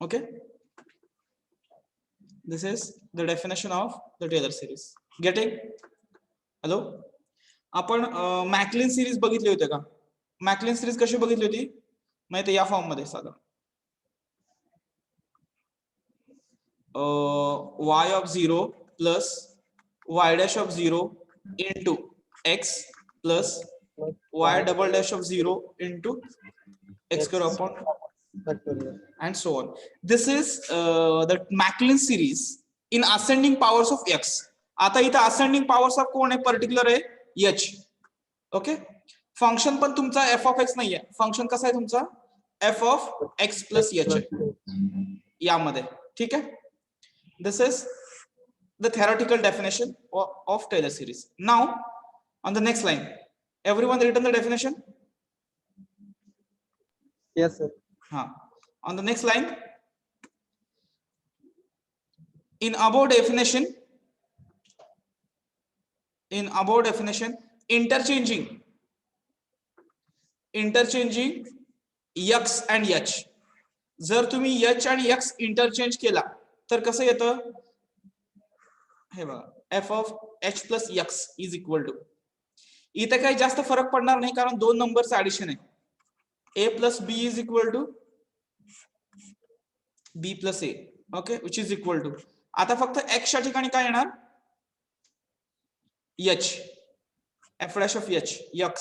Okay, this is the definition of the Taylor series. Getting? Hello, आपण McLean series बघितली होती का? McLean series कशी बघितली होती माहिती या फॉर्म मध्ये साधा y of 0 plus y dash of 0 into x plus y double dash of 0 into x square upon and so on. This is the Maclaurin series in ascending powers of x. आता इथे ascending powers of कोण आहे? Particular आहे h. Okay, function पण तुमचा f of x नाहीये. Function कसा आहे तुमचा? f of x plus h यामध्ये. ठीक आहे, this is the theoretical definition of Taylor series. Now on the next line, everyone written the definition? Yes, sir. On the next line, in above definition, interchanging x and h. जर तुम्ही h आणि x interchange केला तर कसं येतं? हे बघा, f of h plus x is equal to, इथे काही जास्त फरक पडणार नाही कारण दोन नंबरचं ऍडिशन आहे. a plus b is equal to b plus a. Okay, which is equal to, आता फक्त x च्या ठिकाणी काय येणार? h, f dash of h, x,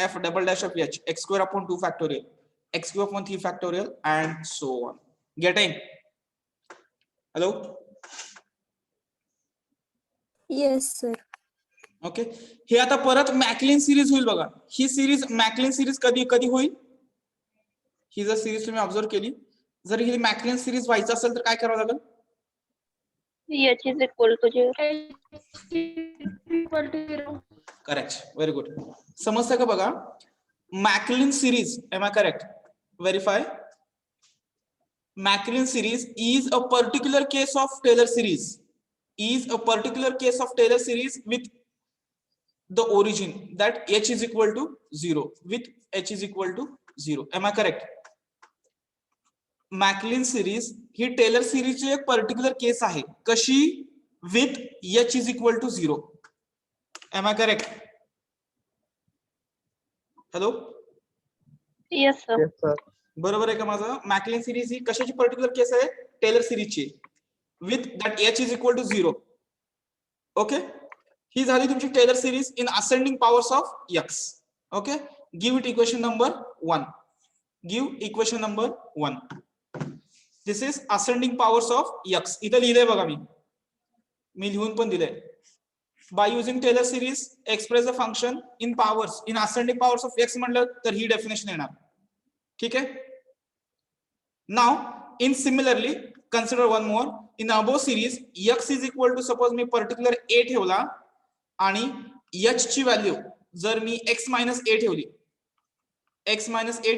f double dash of h, x square upon 2 factorial, x cube upon 3 factorial and so on. Getting? Hello? Yes, sir. Okay, हे आता परत McLean series होईल बघा. ही सिरीज मॅकलिन सिरीज कधी कधी होईल? ही जर series तुम्ही ऑब्झर्व केली, जर ही मॅकलिन सिरीज व्हायचं असेल तर काय करावं लागेल? h is equal to 0. Correct, very good. समजतं का बघा? Maclaurin series, am I correct? Verify. Maclaurin series is a particular case of Taylor series. Is a particular case of Taylor series with the origin that h is equal to 0. With h is equal to 0. Am I correct? Maclaurin series ही Taylor सिरीजची एक particular case आहे. कशी? With h is equal to 0. Am I correct? Hello, Yes, sir. Yes, sir. बरोबर आहे का माझं? McLean series ही कशाची पर्टिक्युलर केस आहे? टेलर सिरीजची, with that h is equal to 0. Okay, ही झाली तुमची Taylor series in ascending powers of x. Okay, give it equation number 1. Give equation number 1. This is ascending powers of x. इथे लिहिलंय बघा, मी लिहून पण दिलंय. By using Taylor series express the function in powers in ascending powers of x म्हणलं तर ही डेफिनेशन येणार. ठीक आहे. Now in similarly consider one more. In above series x is equal to, suppose मी पर्टिक्युलर a ठेवला आणि h ची व्हॅल्यू जर मी x मायनस a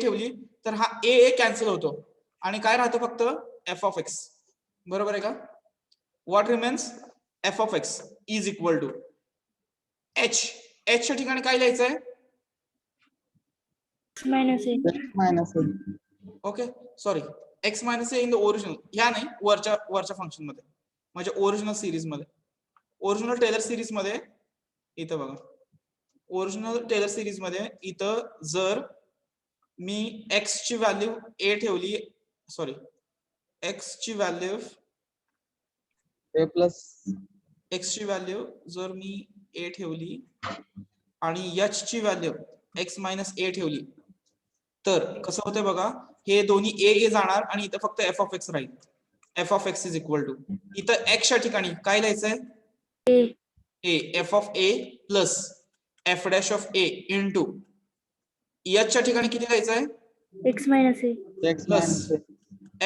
ठेवली तर हा a कॅन्सल होतो आणि काय राहतं? फक्त f of x. बरोबर आहे का? What remains? f of x is equal to h. h च्या ठिकाणी काय लिहायचंय? Minus a. Minus a. Okay, sorry, x minus in the original, ह्या नाही, वरच्या फंक्शन मध्ये, म्हणजे ओरिजिनल सिरीज मध्ये. ओरिजिनल टेलर सिरीज मध्ये इथं बघा, ओरिजिनल टेलर सिरीज मध्ये इथं जर मी x ची व्हॅल्यू a ठेवली, सॉरी, x ची व्हॅल्यू A plus. x ची व्हॅल्यू जर मी a ठेवली आणि h ची व्हॅल्यू x मायनस a ठेवली तर कसं होतंय बघा? हे दोन्ही a जाणार आणि इथं फक्त f of x राहील. f of x is equal to, इथं x च्या ठिकाणी काय लिहायचंय? a, f of a plus f dash of a into h च्या ठिकाणी किती लिहायचंय? X minus a. X plus minus a.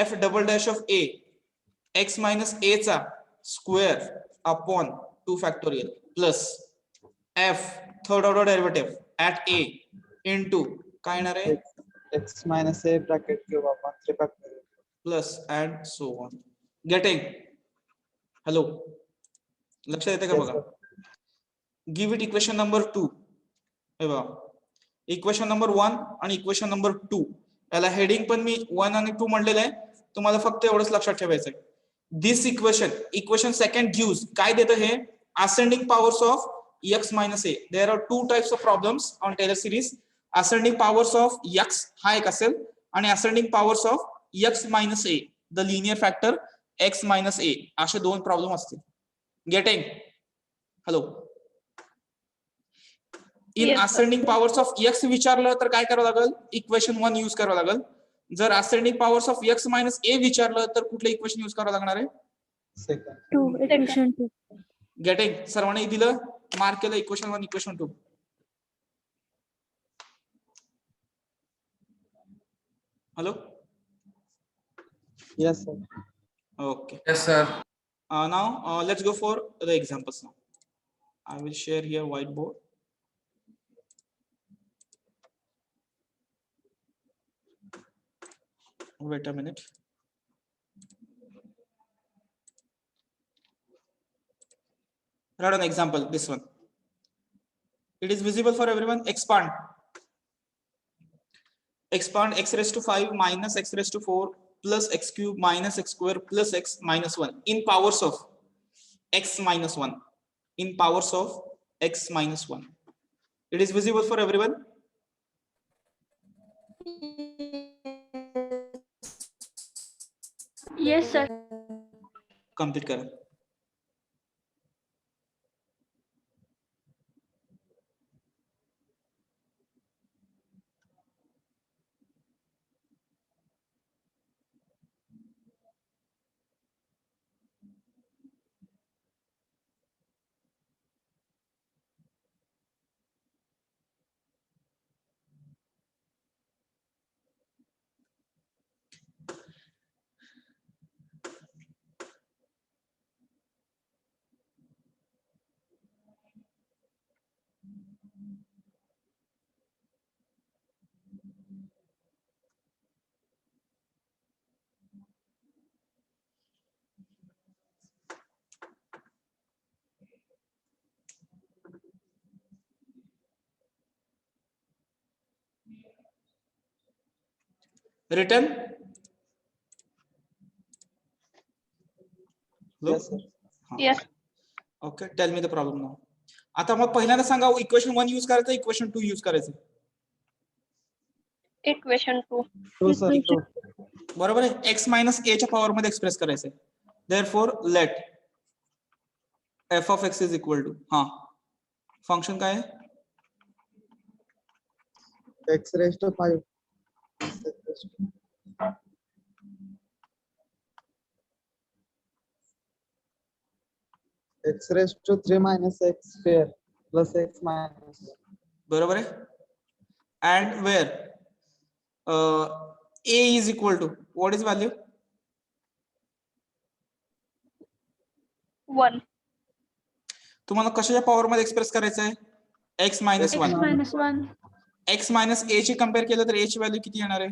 f double dash of a, x minus a चा square upon 2 factorial plus f third order derivative at a into काय येणार आहे? X minus a bracket cube upon 3 factorial. Plus and so on. Getting? Hello, लक्षात येते का? Yes, बघा, sir. Give it equation number 2. हे बघा, इक्वेशन नंबर 1 आणि इक्वेशन नंबर 2, याला हेडिंग पण मी 1 आणि 2 म्हणलेलं आहे. तुम्हाला फक्त एवढंच लक्षात ठेवायचं आहे. दिस इक्वेशन सेकंड गिव्स काय देतं हे ascending powers of x minus a. There are two types of problems on Taylor series. Ascending powers of x हा एक असेल आणि ascending powers of x minus a, the linear factor x minus a, असे दोन problem असतील. Getting? Hello. In Yes, sir. ascending powers of x विचारलं तर काय करावं लागेल? इक्वेशन 1 यूज करावं लागेल. जर ascending powers of x minus a विचारलं तर कुठलं इक्वेशन यूज करावं लागणार आहे? Second 2 equation 2. गेटिंग सर्वांनी दिलं मार्क केलं equation 1 equation 2. Hello. Yes sir. Okay. Yes, sir. Now let's go for the examples now. I will share here whiteboard. Wait a minute. Write an example, this one. It is visible for everyone. Expand x raised to 5 minus x raised to 4 plus x cube minus x square plus x minus 1 in powers of x minus 1. In powers of x minus 1. It is visible for everyone. Yes sir. Complete करा. Written. Hello? Yes, sir. Yes. Okay, tell me the problem now. आता मग पहिल्यांदा सांगा equation 1 use करायचं equation 2 use करायचं. Equation 2. Two sir two. बरोबर आहे. x minus a च्या पॉवर मध्ये एक्सप्रेस करायचंय. Therefore let f of x is equal to हा फंक्शन काय आहे? X raise to 5. X raise to 3 minus x square plus x minus. बरोबर आहे. And where a is equal to what is value? 1. तुम्हाला कशाच्या power मध्ये express करायचं आहे? x minus 1. minus 1. x minus a ची कंपेअर केलं तर a ची व्हॅल्यू किती येणार आहे?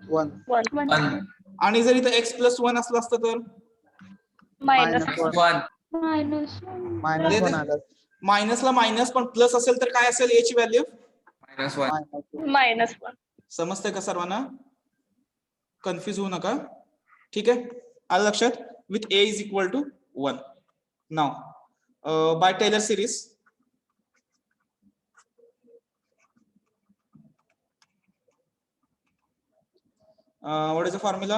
1 1. आणि जर इथं x plus 1 असलं असतं तर Minus 1. 1. Minus 1. minus 1 आलं. मायनसला मायनस पण प्लस असेल तर काय असेल a ची व्हॅल्यू? -1. Minus 1. समजतंय का सर्वांना? कन्फ्युज होऊ नका. ठीक आहे, आलं लक्षात? With a is equal to 1. Now by Taylor series what is the formula?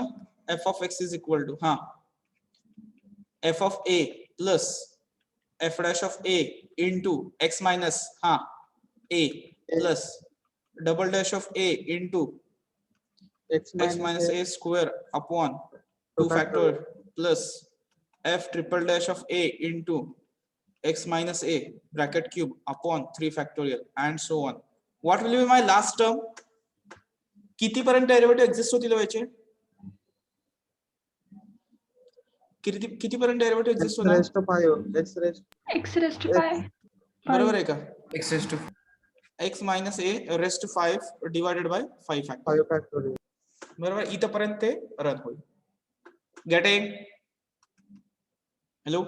f of x is equal to f of a plus f dash of a into x minus a plus double dash of a into x x minus a square upon 2 factorial plus f triple dash of a into x minus a bracket cube upon 3 factorial and so on. What will be my last term? किती पर्यंत derivative exist होतील व्हायचे? किती पर्यंत derivative exist होणार? raised to 5 X raised to 5. बरोबर आहे का? X raised to x minus a raised to 5 divided by 5 factor. 5 factorial. बरोबर, इथपर्यंत ते रन होईल. Getting? Hello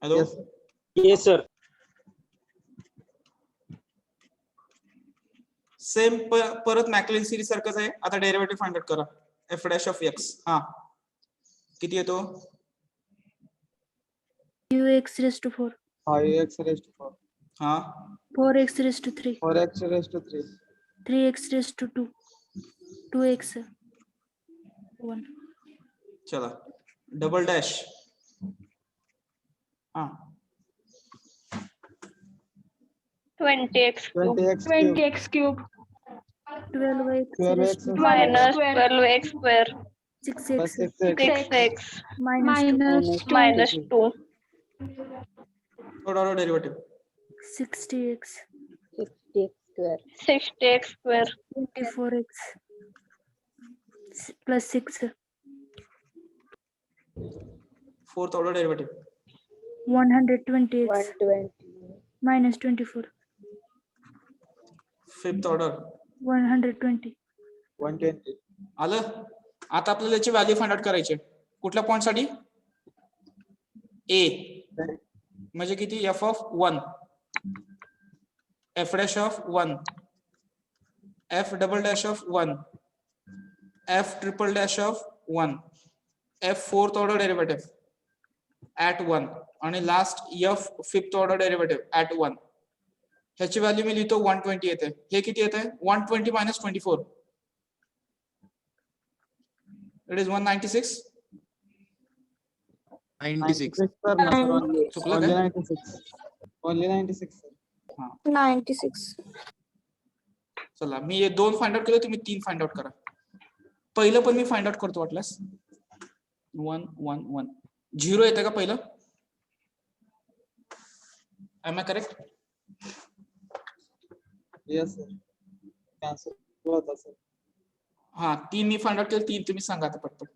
hello. Yes, sir. Yes, sir. Same परत मॅक्लेन सिरीज सारखंच आहे. आता डेरिव्हेटिव्ह फाइंड आउट करा. एफ डॅश ऑफ एक्स हा किती येतो? 2x raised to 4. 5x raised to 4. हा 4x raised to 3. 4x raised to 3. 3x raised to 2. 2x 1. चला डबल डॅश हा 20x cube 20x cube. 20x cube. 12x 12x raised to minus square. 12x square 6x Plus 6x. 6x minus minus 2 थोडा derivative 60x 60x square 24x plus 6 fourth order derivative 120x minus 24 fifth order 120 120. आलं. आता आपल्याला याची value find out करायची. कुठल्या point साठी? ए म्हणजे किती? F of 1, F dash of 1, F double dash of 1, F triple dash of 1, F fourth order derivative at 1 आणि last F fifth order derivative at 1. ह्याची व्हॅल्यू मी लिहितो 120 येते. हे किती येते? 120 minus 24. It is 196. 96. sir. No, sir. Only, चुकलं only काय? 96. Only 96, sir. 96. चला मी हे 2 फाइंड आउट केले, तुम्ही 3 फाइंड आउट करा. पहिलं पण मी फाइंड आउट करतो वाटल्यास. 1 1 1 0 येते का पहिलं? Am I correct? Yes, sir. Cancel होता, sir. हा 3 मी फाइंड आउट केले, 3 तुम्ही सांगा आता पटपट.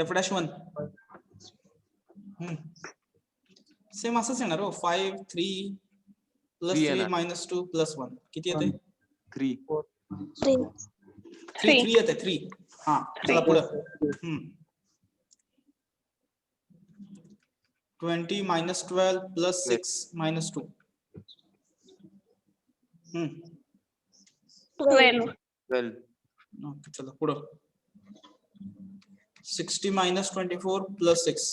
एफ डॅश 1 सेम असंच येणार हो. 5 3 प्लस 3 येणार. मायनस 2 प्लस 1 किती येते? 3. 3 3 येते 3. हा चला पुढे. 20 minus 12 plus 6 minus 2. 12 12. Okay, चला पुढं. 60 minus 24 plus 6.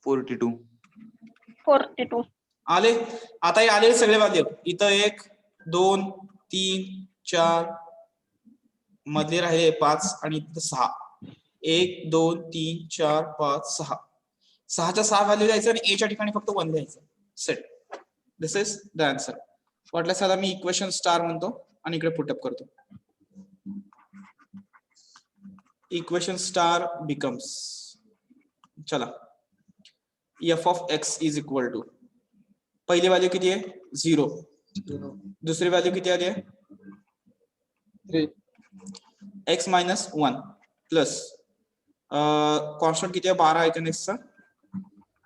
42. 42 आले. आता हे आलेले सगळे वाद्य इथं 1 2 3 4 मधले राहिले 5 आणि इथं 6. 1 2 3 4 5 6. 6च्या 6 व्हॅल्यू द्यायचं आणि एच्या ठिकाणी फक्त 1 द्यायचं. Set. This is the answer. वाटल्यास आता मी इक्वेशन स्टार म्हणतो आणि इकडे पुटअप करतो. इक्वेशन स्टार बिकम्स, चला f of x is equal to, पहिली व्हॅल्यू किती आहे? 0. दुसरी व्हॅल्यू किती आली आहे? 3. एक्स मायनस 1 प्लस कॉन्स्टंट किती आहे? 12 आहे नेक्स्टचा.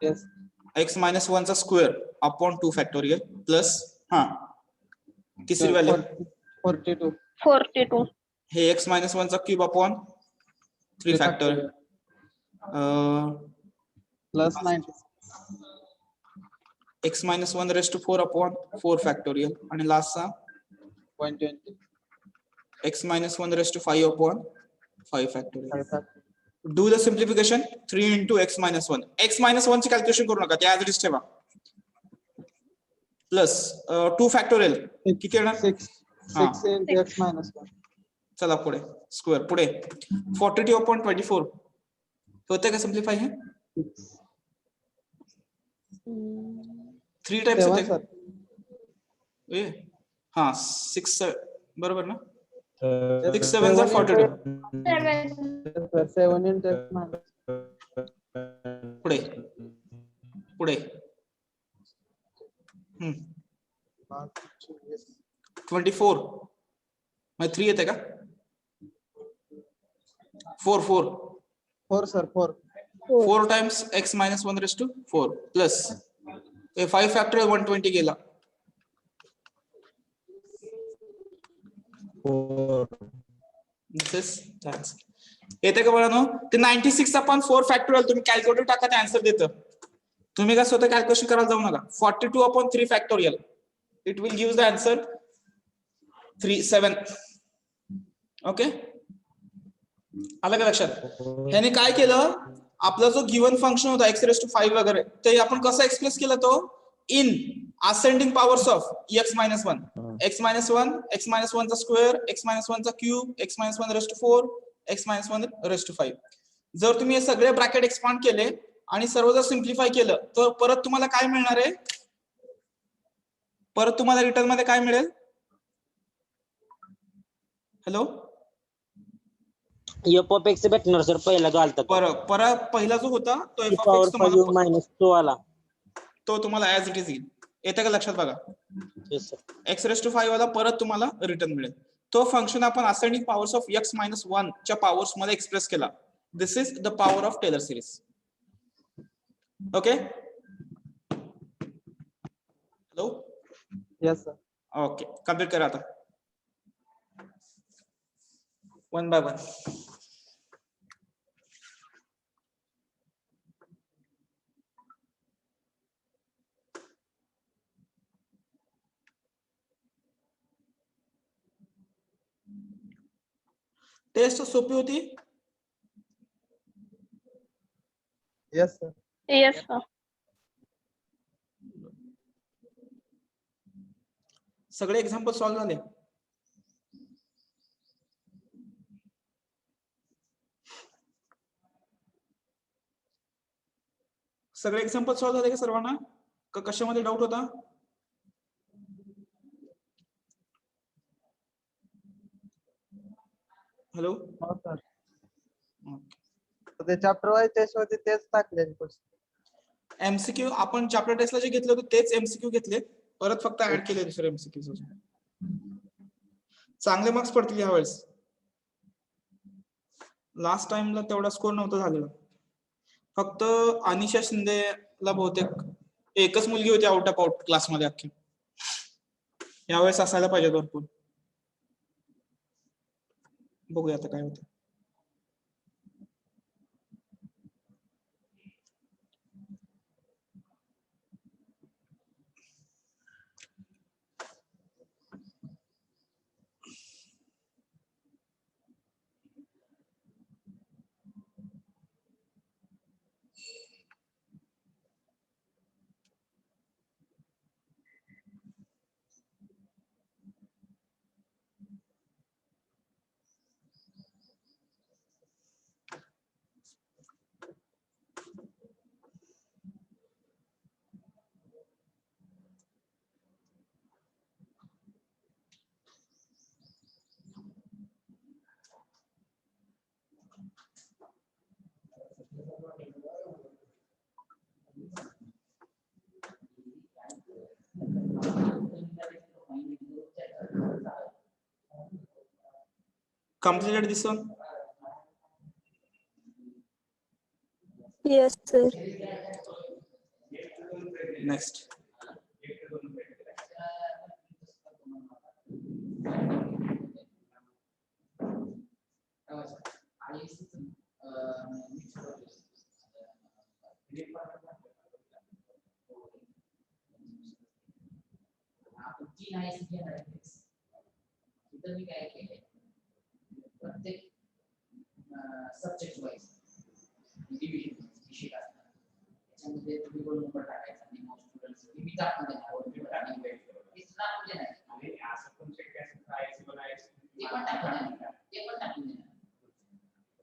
Yes. एक्स मायनस 1 चा स्क्वेअर अपॉन 2 फॅक्टोरियल प्लस हा तिसरी व्हॅल्यू 42. 42 हे एक्स मायनस 1 चा cube upon 3 factorial Plus 96. X minus 1 raise to 4 upon 4 factorial आणि लास्टचा 120. X minus 1 raise to 5 upon 5 factorial. 5. Do the simplification 3 into x minus 1. x minus 1 ची calculation करू नका, त्या ऍज ठेवा. प्लस 2 फॅक्टोरियल किती येणार? 6 into x minus 1. चला पुढे स्क्वेअर. पुढे 42 अपॉन 24 होते का सिम्प्लिफाय? हे 3 टाइम्स 7, होते sir. ए हा 6 बरोबर ना? 6 7 are 42. 7 into x minus. पुढे पुढे 24 मग 3 येते का? 4 4 4, sir. 4. 4 times x minus 1 raised to 4 plus 5 factorial 120 गेला. 4 येते का बघा? ते 96 अपॉन 4 फॅक्टोरियल तुम्ही कॅल्क्युलेटर टाका, ते आन्सर देतं. तुम्ही काय स्वतः कॅल्क्युलेशन करायला जाऊ नका. 42/3 factorial it will give the answer 7. Okay, आलं का लक्षात? ह्याने काय केलं, आपला जो गिवन फंक्शन होता x⁵ वगैरे ते आपण कसं एक्सप्रेस केलं, तो in ascending powers of x-1, x-1, x-1 चा स्क्वेअर, x-1 चा क्यूब, x-1⁴, x-1⁵. जर तुम्ही हे सगळे ब्रॅकेट एक्सपांड केले आणि सर्व जर सिम्प्लिफाय केलं तर परत तुम्हाला काय मिळणार आहे? परत तुम्हाला रिटर्न मध्ये काय मिळेल? हॅलो, एफ ऑफ एक्स भेटणार सर, पहिला जो आलता तो. परत पहिला जो होता तो f पॉवर (x) तुम्हाला 5 मायनस 2 आला. तो तुम्हाला ऍज इट इज येईल. येतं का लक्षात? बघा, येस सर. x⁵ वाला परत तुम्हाला रिटर्न मिळेल. तो फंक्शन आपण असेंडिंग पॉवर्स ऑफ x-1 च्या पॉवर्स मध्ये एक्सप्रेस केला. This is the power of Taylor series. Okay, hello, Yes, sir. Okay, complete करा आता 1 by 1. टेस्ट सोपी होती. Yes, sir. Yes, sir. सगळे एक्झाम्पल सॉल्व्ह झाले. सगळे एक्झाम्पल सॉल्व्ह झाले का सर्वांना? का कशामध्ये डाऊट होता? हॅलो, हो, sir. तर ते चॅप्टर वाईज टेस्ट होते तेच टाकले क्वेश्चन. एमसीक्यू आपण चॅप्टर टेस्टला जे घेतले होते तेच एमसीक्यू घेतले, परत फक्त ऍड केले दुसरे एमसीक्यू. चांगले मार्क्स पडतील यावेळेस. लास्ट टाइमला तेवढा स्कोर नव्हता झालेला. फक्त अनिशा शिंदेला बहुतेक एकच मुलगी होती आउट ऑफ आउट क्लासमध्ये अख्खी. यावेळेस असायला पाहिजे भरपूर. बघूया आता काय होतं. Completed this one? Yes, sir. Next. इथं मी काय केलंय, प्रत्येक सब्जेक्ट वाईज डिव्हिजन विषय असतात, त्याच्यामध्ये तुम्ही रोल नंबर टाकायचा आणि मग स्टुडंट्स मी टाकून देणार रोल नंबर आणि वेट हे टाकून देणार. आणि असं पण शक्य असेल तर आयसी बनायचं ते पण टाकून देणार, ते पण टाकून देणार,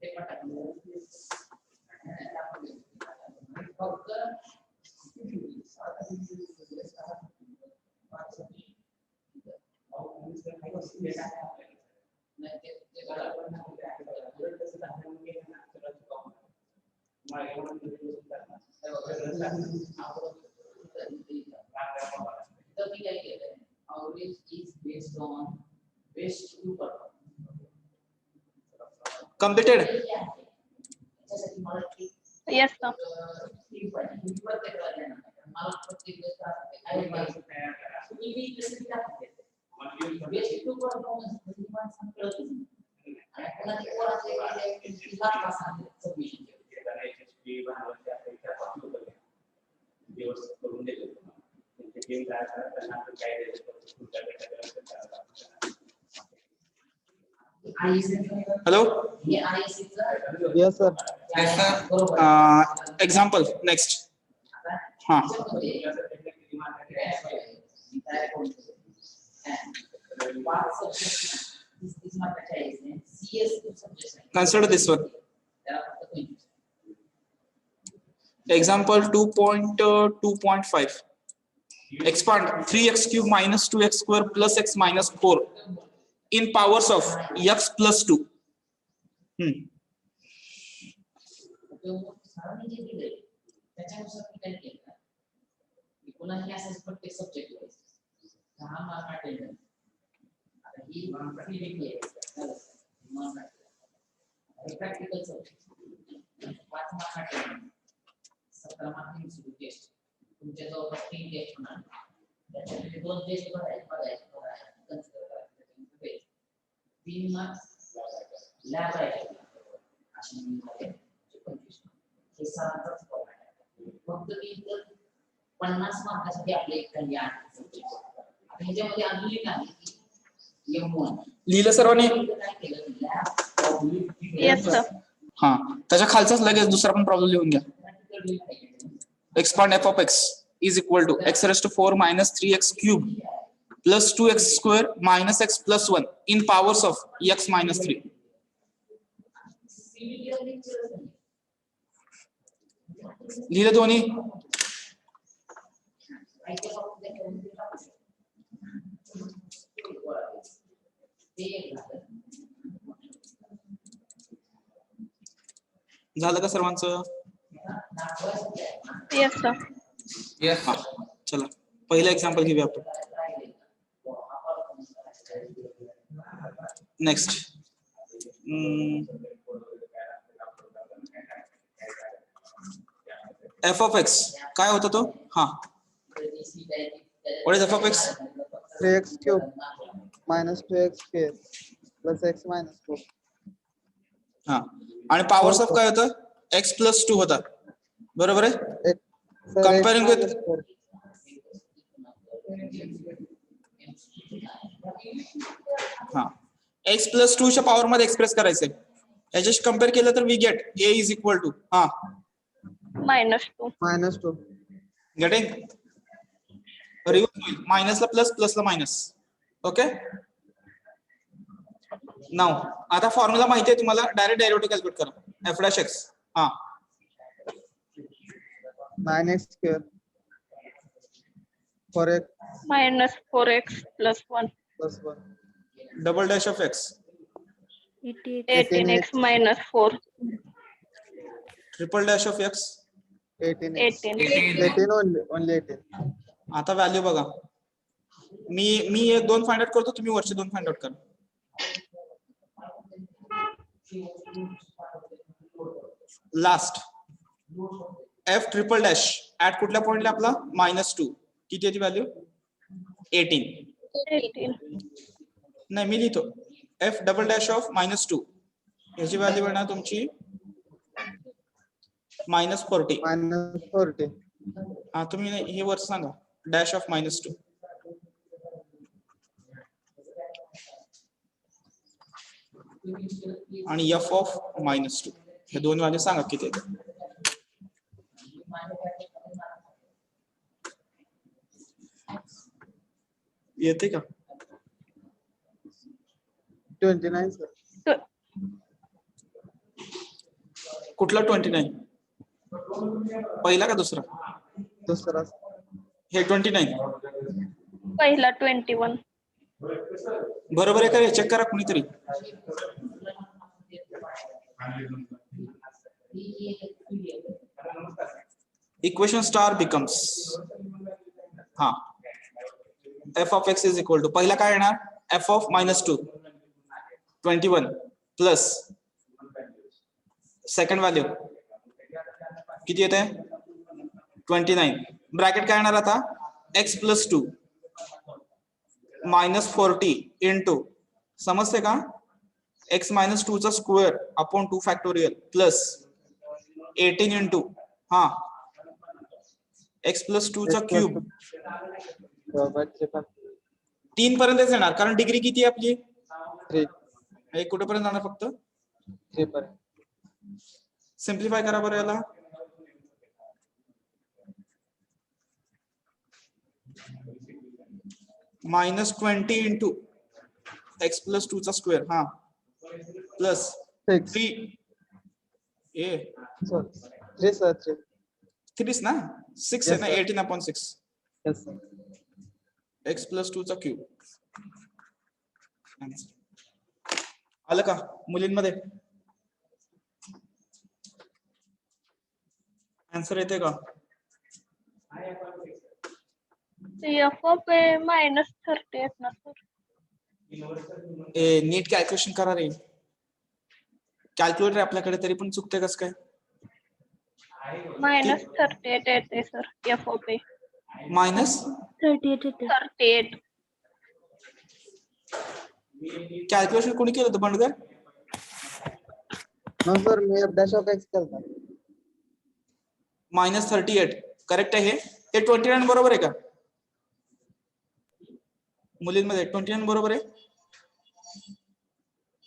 ते पण टाकून देणार. फक्त Completed. Yes, sir. Hello. Yes, sir. Example next. हाँ. Consider this one. Example 2.2.5. Expand 3x cube minus 2x square plus x minus 4 in powers of x plus 2. Practical 5 mark 17 mark test तुमच्या जवळपास 3 टेस्ट होणार त्याच्यामध्ये 2 taste बघायचे consider करायचे 3 marks lab आहे अशी म्हणजे 25 हे सारांचाच फॉर्मॅट आहे फक्त मी तर 50 मार्कासाठी आपले एक खाली 8 सब्जेक्ट आता ह्याच्यामध्ये अजून एक आहे की M1 लिहिलं सर्वांनी? काय केलं लॅब येस सर. हा, त्याच्या खालचाच लगेच दुसरा पण प्रॉब्लेम लिहून घ्या. Expand f of x is equal to x raised to 4 minus 3x cube plus 2x square minus x plus 1 in powers of x minus 3. लिहिलं दोन्ही? झालं का सर्वांचं? Yes sir. हा, चला पहिला एक्झाम्पल घेऊया आपण. नेक्स्ट f of x काय होता तो? हा, what is f of x? 3x cube minus 2x square plus x minus 4. हा, आणि पॉवर्स ऑफ काय होतं? x plus 2 होता, बरोबर आहे? Sir, Comparing x with- minus 4. हा, x plus 2 च्या पॉवर मध्ये एक्सप्रेस करायचंय. याच्याशी कम्पेअर केलं तर we get a is equal to हा -2. minus 2. गेटिंग रिव्हर्स होईल, मायनसला प्लस, प्लसला मायनस. ओके, नाव आता फॉर्म्युला माहिती आहे तुम्हाला, डायरेक्ट डेरिव्हेटिव्ह कॅल्क्युलेट करा. f dash x हा 9x square 4x -4x plus 1. plus 1. Double dash of x 88. 18x minus 4. Triple dash of x 18x. 18. 18 only 18. आता value बघा. मी एक 2 फाइंड आउट करतो, तुम्ही वरचे 2 फाइंड आउट करा. Last f triple dash at कुठल्या पॉइंटला आपला -2 किती आहे ती व्हॅल्यू? 18. 18. नाही मी लिहितो f डबल डॅश ऑफ -2 याची व्हॅल्यू येणार तुमची -40. minus 40. हा, तुम्ही हे वर सांगा डॅश ऑफ -2. आणि f ऑफ -2 हे दोन व्हॅल्यू सांगा किती आहेत. येते का? 29 sir. कुठला 29? पहिला का दुसरा? दुसरा हे 29 पहिला 21. बरोबर आहे का? हे चेक करा कुणीतरी. इक्वेशन स्टार बिकम्स हा f of x is equal to पहिला काय येणार? f of -2 21 plus second value किती येते? 29. ब्रॅकेट काय येणार आता? x plus 2 -40 इंटू, समजते का? x minus 2 चा square upon 2 factorial plus 18 into हा x plus 2 चा क्यूब by 3 factorial. 3 पर्यंतच येणार कारण डिग्री किती आहे आपली 3 हे कुठेपर्यंत जाणार फक्त 3 पर्यंत. सिम्प्लिफाय करा बरं याला -20 इंटू x प्लस 2 चा स्क्वेअर हा प्लस 6 3 ए sorry 3 sir 3. 3 ना 6 आहे ना sir. 18/6 Yes sir. x plus 2 चा क्यूब आलं का मुलींमध्ये आन्सर येते का एफ ऑफ ए -30 आहेत ना सर. ए नीट कॅल्क्युलेशन करा रे कॅल्क्युलेटर आपल्याकडे तरी पण चुकते कस काय -38 येते sir F of A. Minus 38 येते. 38. कॅल्क्युलेशन कोणी केलं होतं Bandgar No sir me f dash of x केलता. -38 करेक्ट आहे हे 29 बरोबर आहे का मुलींमध्ये 29 बरोबर आहे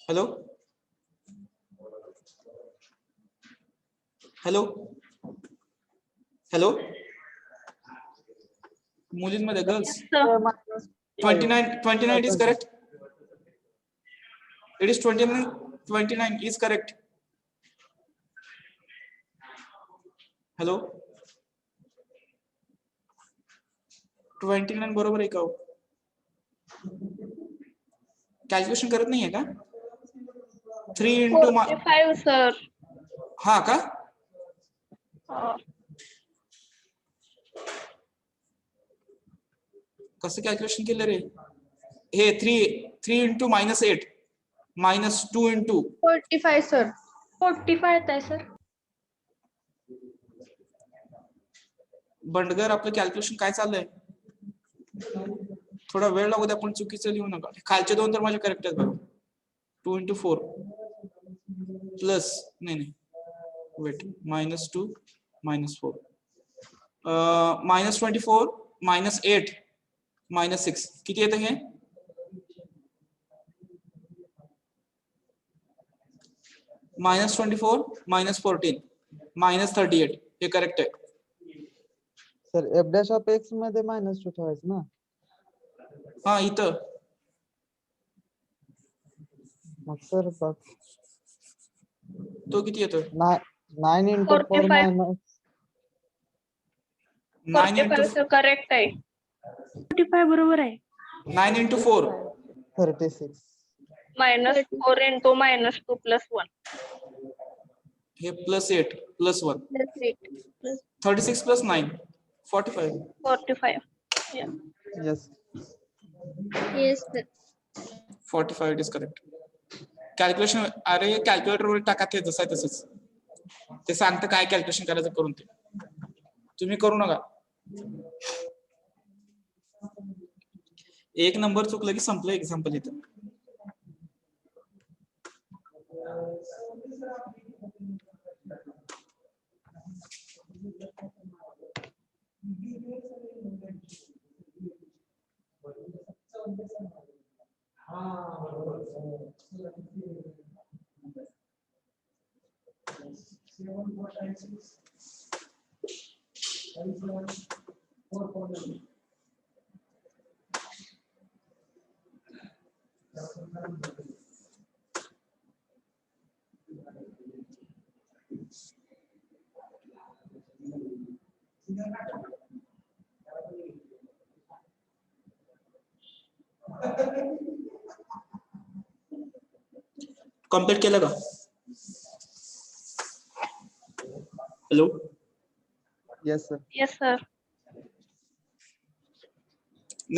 हॅलो हॅलो हॅलो मुलींमध्ये girls Sir, 29 is correct it is 29 is correct hello 29 बरोबर आहे का कॅल्क्युलेशन करत नाहीये का 3 into 45 सर. हा का कसं कॅल्क्युलेशन केलं रे हे 3 into -8 -2 into 45 sir. 45 येत आहे सर. बंडगर आपलं कॅल्क्युलेशन काय चाललंय थोडा वेळ लागू दे आपण चुकीचं लिहू नका खालचे दोन तर माझे करेक्ट आहेत बघा 2 into 4 प्लस नाही वेट -2 -4 -24 -8 -6 किती येतं हे -24 -14 -38 हे करेक्ट आहे sir f dash of x मध्ये -2 ठेवायचं ना. हा इथं मग सर बघ तो किती येतो 9 into 4 45. minus 9 into 45 sir correct आहे. 45 बरोबर आहे. 9 into 4 36. -4 into -2 plus 1. हे +8 +1 36 + 9 45 45. Yeah. Yes. Yes sir. 45 is correct calculation अरे कॅल्क्युलेटर वर टाका ते जसं आहे तसंच ते सांगतं काय कॅल्क्युलेशन करायचं करून ते तुम्ही करू नका एक नंबर चुकलं की संपलं एक्झाम्पल इथं कम्प्लीट केलं का hello Yes sir. Yes sir.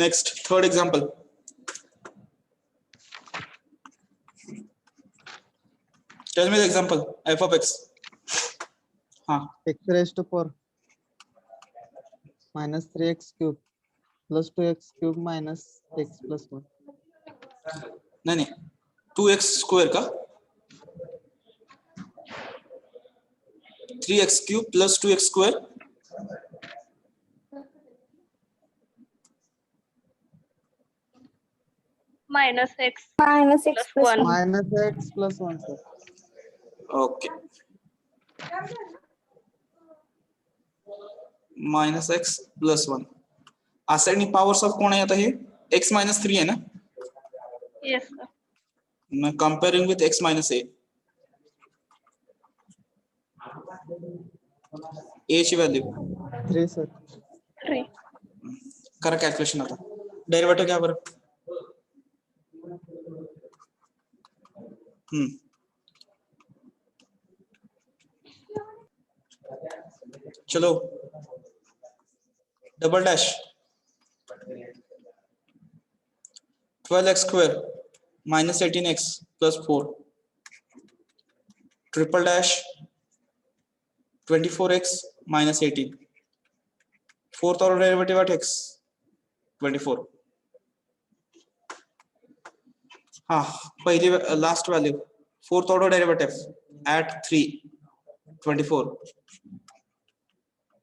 Next third example tell me the example f of x हा X raised to 4 minus 3x cube plus 2x cube minus x plus 1. नाही 2x स्क्वेअर का 3x cube plus 2x square minus x minus x plus one minus x plus 1 sir. Okay minus x plus one ascending powers of कोण आहे आता हे x minus 3 आहे ना yes sir मग कंपेअरिंग with x minus ए ची value 3 sir. 3 करा calculation आता डेरिव्हेटिव्ह घ्या बरं चलो double dash 12x square minus 18x plus 4 triple dash 24x minus 18 fourth order derivative at x 24 हाँ पहली last value fourth order derivative at 3 24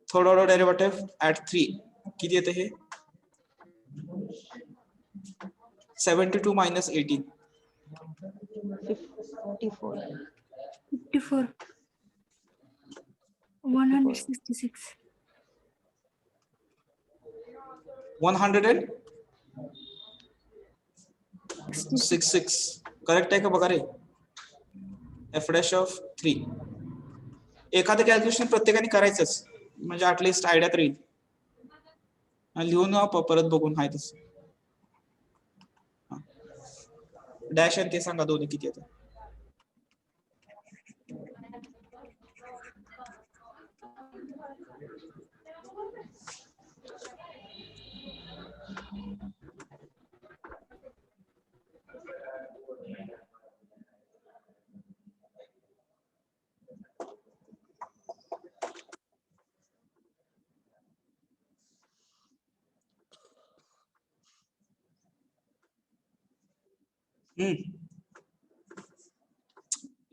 third order derivative at 3 किती येते हे 72 minus 18 54 166 166 करेक्ट आहे का बघा रे f dash of 3 एखादं calculation प्रत्येकाने करायचंच म्हणजे ऍटलीस्ट आयडिया तरी येईल आणि लिहून परत बघून आहे तसं डॅश आणि ते सांगा दोन्ही किती येतं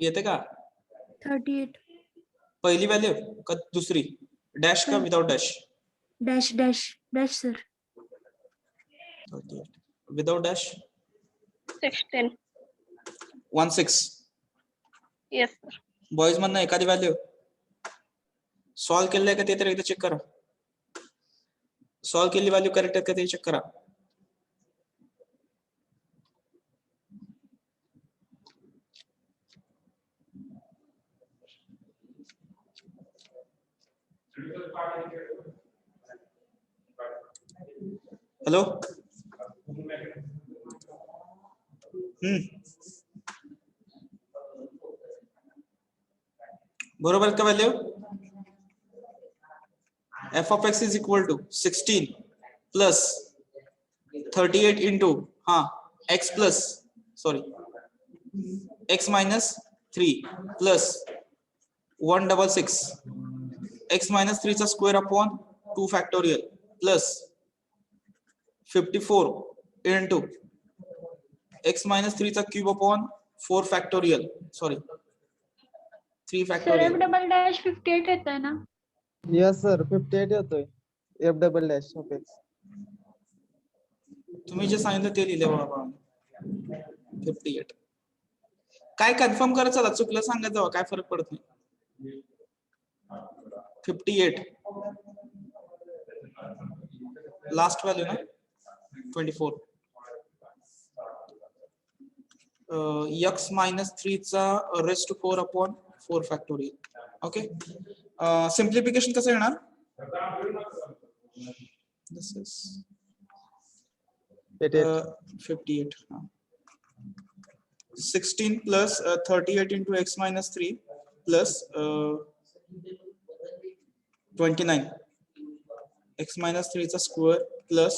येते का 38 पहिली व्हॅल्यू का दुसरी डॅश का without dash dash dash dash sir without dash 16 16 yes sir boys मधनं एखादी व्हॅल्यू सॉल्व केलेलं आहे का ते तर एकदा चेक करा सॉल्व केलेली व्हॅल्यू करेक्ट आहे का ते चेक करा हॅलो बरोबर का value f of x is equal to 16 plus 38 into x plus sorry x minus 3 plus 166 x minus 3 चा square upon 2 factorial plus 54 into x minus 3 चा cube upon 4 factorial sorry 3 sir factorial F double dash 58 येत आहे ना Yes sir. 58 येतोय f double dash of x. तुम्ही जे सांगितलं ते लिहिले बाबा 58 काय कन्फर्म करायचं चला चुकलं सांगत जावा काय फरक पडत नाही 58 लास्ट व्हॅल्यू ना 24 x minus 3 चा rest 4 upon 4 factorial okay simplification कसं येणार दिस is 58 16 plus 38 into x minus 3 plus 29 x minus 3 is a square plus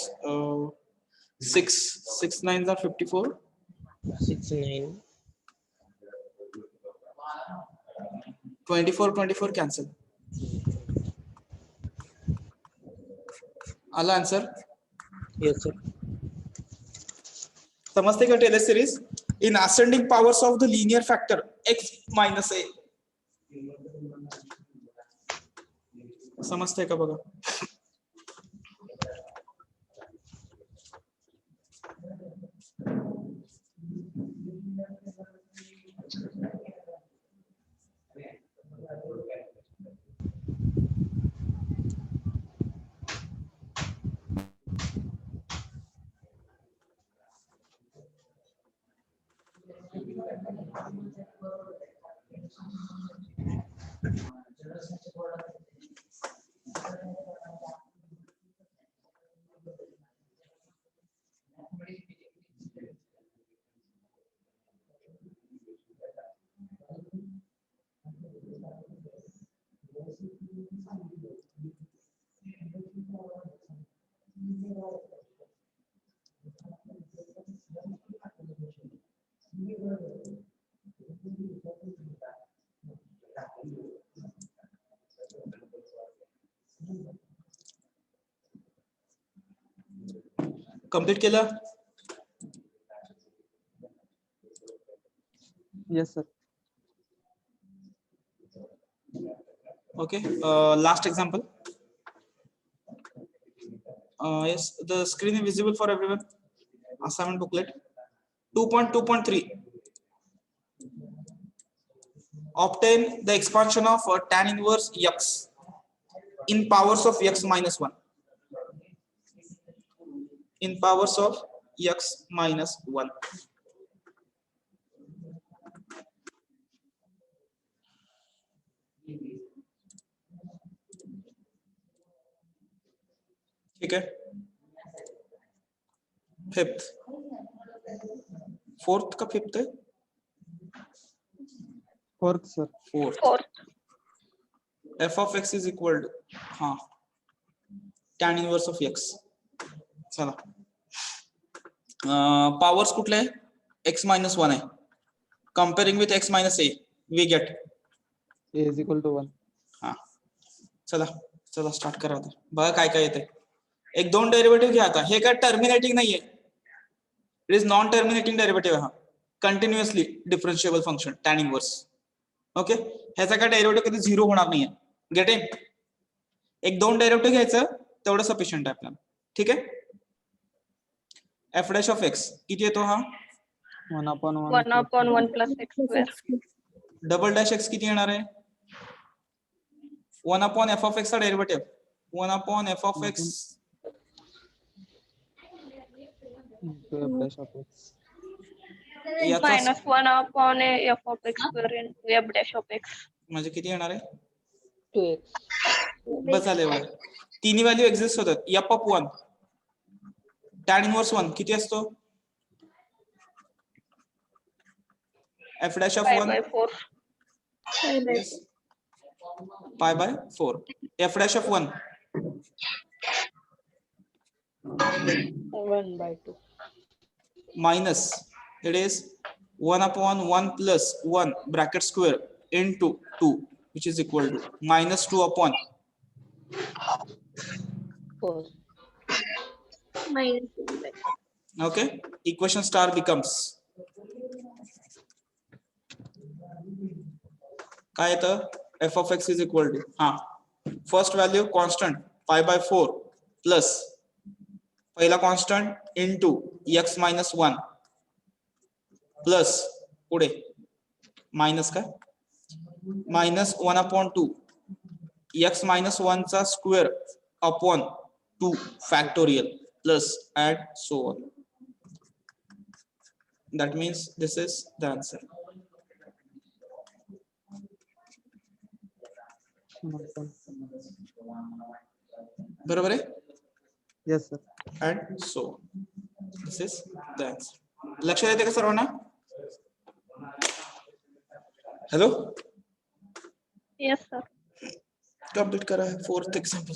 6 9s are 54 69 24 cancel आला आंसर yes sir समजते का Taylor series in ascending powers of the linear factor x minus a समजते का बघा complete केलं? Yes, sir. Okay. Last example. Yes, the screen is visible for everyone. Assignment booklet. 2.2.3. Obtain the expansion of tan inverse x in powers of x minus 1. In powers of x minus 1. ठीक है, fifth, fourth का fifth है, Fourth, sir. Fourth. Fourth. f of x is equal to हाँ tan inverse of x. चला powers कुठले आहे? x minus 1 आहे. Comparing with x minus a we get A is equal to 1. हाँ. चला चला स्टार्ट करा आता. बघा काय काय येते. एक दोन डेरिव्हेटिव्ह घ्या आता. हे काय टर्मिनेटिंग नाहीये, it is non terminating derivative. हा continuously differentiable function tan inverse. Okay, ह्याचा काय डेरिव्हेटिव्ह कधी झिरो होणार नाहीये. Get in. एक दोन डेरिव्हेटिव्ह घ्यायचं तेवढं सफिशियंट आहे आपल्याला. ठीक आहे. f डॅश ऑफ x किती येतो हा? 1/1 plus x square. Double dash x किती येणार आहे? 1 f of x चा derivative 1 f of x F dash of x. याचा Minus 1/a f of x square into f dash of x. म्हणजे किती येणार आहे? 2x. बस झालं एवढं. तिन्ही व्हॅल्यू एक्झिस्ट होतात. f of 1 tan इनवर्स 1 किती असतो? f dash of 1 5/4. yes, pi by 4. f dash of 1 1/2. minus it is 1/1 plus 1 bracket square into 2 which is equal to minus 2/4. 4. Okay, equation star becomes काय येतं? f of x is equal to हा first value constant pi by 4 plus पहिला constant into x minus 1 plus पुढे minus काय minus 1/2 x minus 1 चा square upon 2 factorial plus and so on. That means this is the answer. बरोबर आहे? Yes, sir. And so on. This is the answer. लक्षात येते का सर्वांना? Hello, Yes, sir. Complete करा फोर्थ एक्झाम्पल.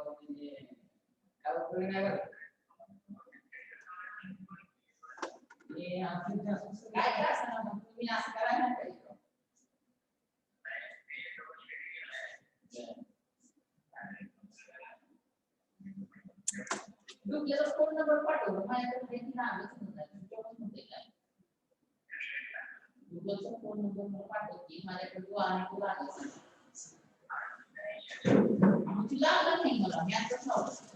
म्हणजे काय उपयोग नाही बरं. हे आमचं असं काय काय असणार मग तुम्ही असं करायला नाही पाहिजे. दुसऱ्याचा फोन नंबर पाठव माझ्याकडे त्यांची नावच नाही तुमच्याकडून होते काय गुगलचा फोन नंबर मला पाठव की माझ्याकडे तू आणि तुला आहे तुला आला नाही मला मी आताच लावलं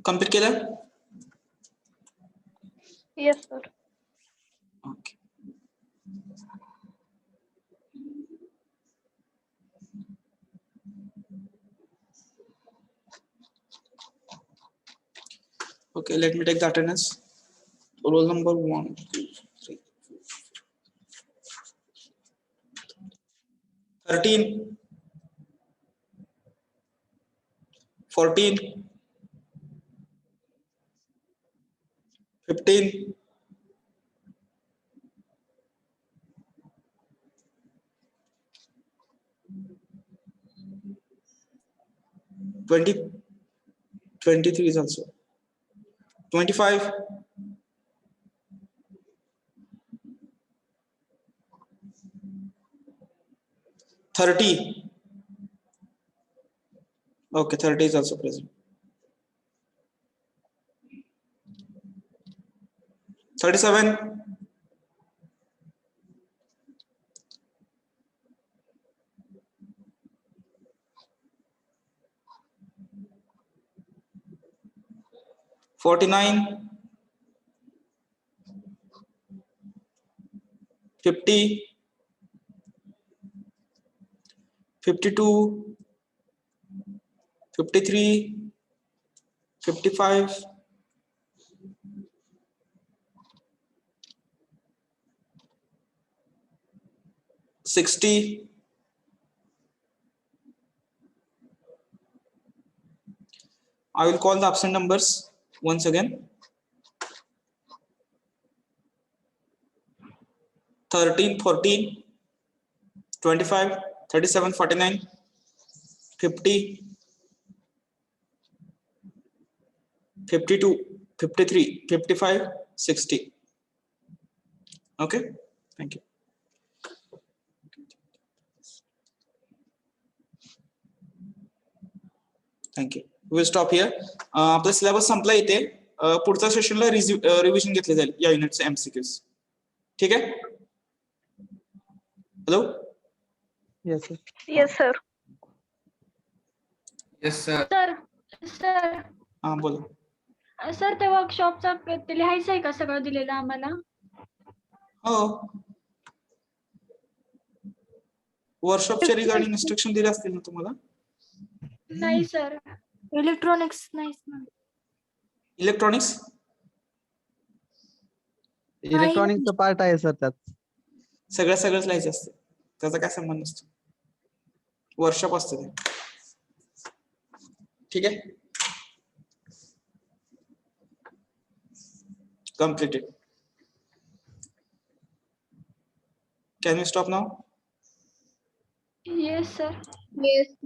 कम्प्लीट केलं. Yes, sir. Okay. Okay, let me take the attendance. Roll number 1, 2, 3, 4. 13, 14, 15, 20, 23 is also 25, 30. Okay, 30 is also present. 37, 49, 50, 52, 53, 55, 60, I will call the absent numbers once again. 13, 14, 25, 37, 49, 50, 52, 53, 55, 60. Okay, thank you. Thank you. We will stop here. आपला syllabus संपला इथे. पुढच्या सेशनला revision घेतले जाईल या युनिटचे MCQs. ठीक आहे? Hello. Yes, sir. Yes, sir. Yes, sir. Sir हा बोला. सर ते वर्कशॉपचा ते लिहायचं आहे का सगळं दिलेलं आम्हाला? हो. वर्कशॉपच्या रिगार्डिंग इन्स्ट्रक्शन दिले असतील ना तुम्हाला? नाही सर, इलेक्ट्रॉनिक्स नाही ना. इलेक्ट्रॉनिक्स इलेक्ट्रॉनिकचा पार्ट आहे सर त्यात. सगळंच लिहायचं असतं. त्याचा काय संबंध नसतो. वर्कशॉप असतं ते. ठीक आहे? Completed. Can we stop now? Yes, sir. Yes, sir.